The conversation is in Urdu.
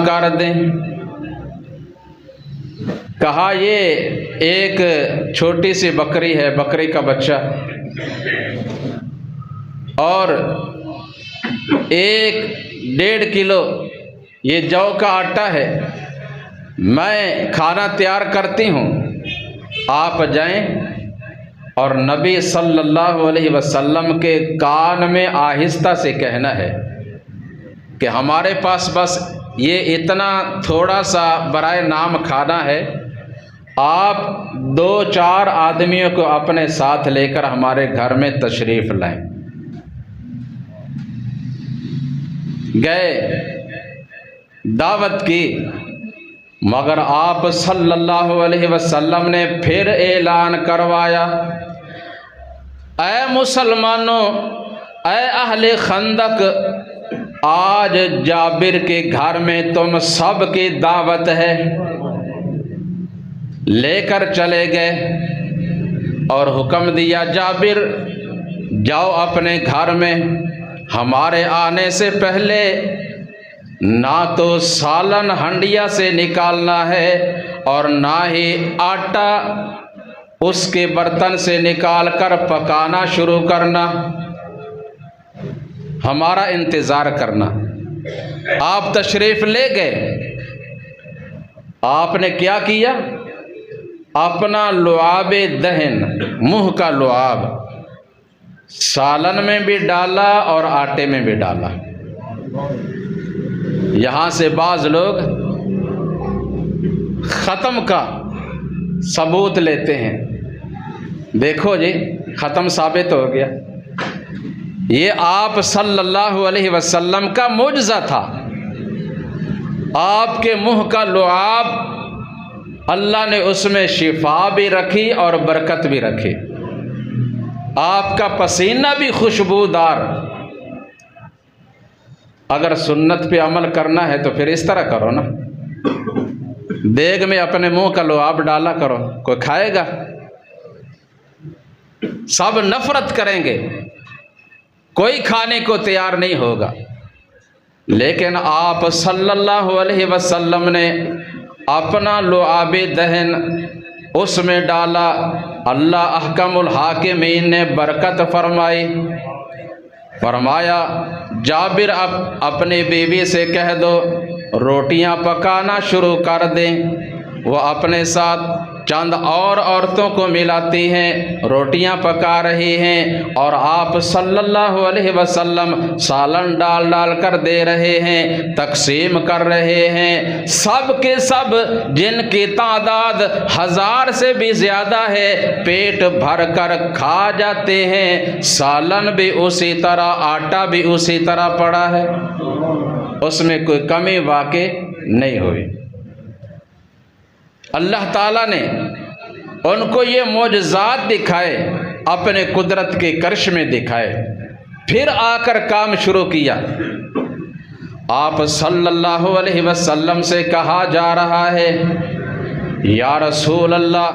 کر دیں۔ کہا یہ ایک چھوٹی سی بکری ہے، بکری کا بچہ، اور 1.5 کلو یہ جو کا آٹا ہے، میں کھانا تیار کرتی ہوں، آپ جائیں اور نبی صلی اللہ علیہ وسلم کے کان میں آہستہ سے کہنا ہے کہ ہمارے پاس بس یہ اتنا تھوڑا سا برائے نام کھانا ہے، آپ 2-4 آدمیوں کو اپنے ساتھ لے کر ہمارے گھر میں تشریف لائیں۔ گئے، دعوت کی، مگر آپ صلی اللہ علیہ وسلم نے پھر اعلان کروایا، اے مسلمانوں، اے اہل خندق، آج جابر کے گھر میں تم سب کی دعوت ہے۔ لے کر چلے گئے اور حکم دیا، جابر جاؤ اپنے گھر میں، ہمارے آنے سے پہلے نہ تو سالن ہنڈیا سے نکالنا ہے اور نہ ہی آٹا اس کے برتن سے نکال کر پکانا شروع کرنا، ہمارا انتظار کرنا۔ آپ تشریف لے گئے، آپ نے کیا کیا؟ اپنا لعاب دہن، منہ کا لعاب، سالن میں بھی ڈالا اور آٹے میں بھی ڈالا۔ یہاں سے بعض لوگ ختم کا ثبوت لیتے ہیں، دیکھو جی ختم ثابت ہو گیا، یہ آپ صلی اللہ علیہ وسلم کا معجزہ تھا۔ آپ کے منہ کا لعاب اللہ نے اس میں شفا بھی رکھی اور برکت بھی رکھی، آپ کا پسینہ بھی خوشبودار۔ اگر سنت پہ عمل کرنا ہے تو پھر اس طرح کرو نا، دیگ میں اپنے منہ کا لعاب ڈالا کرو، کوئی کھائے گا؟ سب نفرت کریں گے، کوئی کھانے کو تیار نہیں ہوگا۔ لیکن آپ صلی اللہ علیہ وسلم نے اپنا لعاب دہن اس میں ڈالا، اللہ احکم الحاکمین نے برکت فرمائی، فرمایا جابر اب اپنی بیوی سے کہہ دو روٹیاں پکانا شروع کر دیں۔ وہ اپنے ساتھ چند اور عورتوں کو ملاتی ہیں، روٹیاں پکا رہی ہیں، اور آپ صلی اللہ علیہ وسلم سالن ڈال ڈال کر دے رہے ہیں، تقسیم کر رہے ہیں۔ سب کے سب جن کی تعداد 1000 سے بھی زیادہ ہے، پیٹ بھر کر کھا جاتے ہیں، سالن بھی اسی طرح، آٹا بھی اسی طرح پڑا ہے، اس میں کوئی کمی واقع نہیں ہوئی۔ اللہ تعالیٰ نے ان کو یہ معجزات دکھائے، اپنے قدرت کے کرش میں دکھائے، پھر آ کر کام شروع کیا۔ آپ صلی اللہ علیہ وسلم سے کہا جا رہا ہے، یا رسول اللہ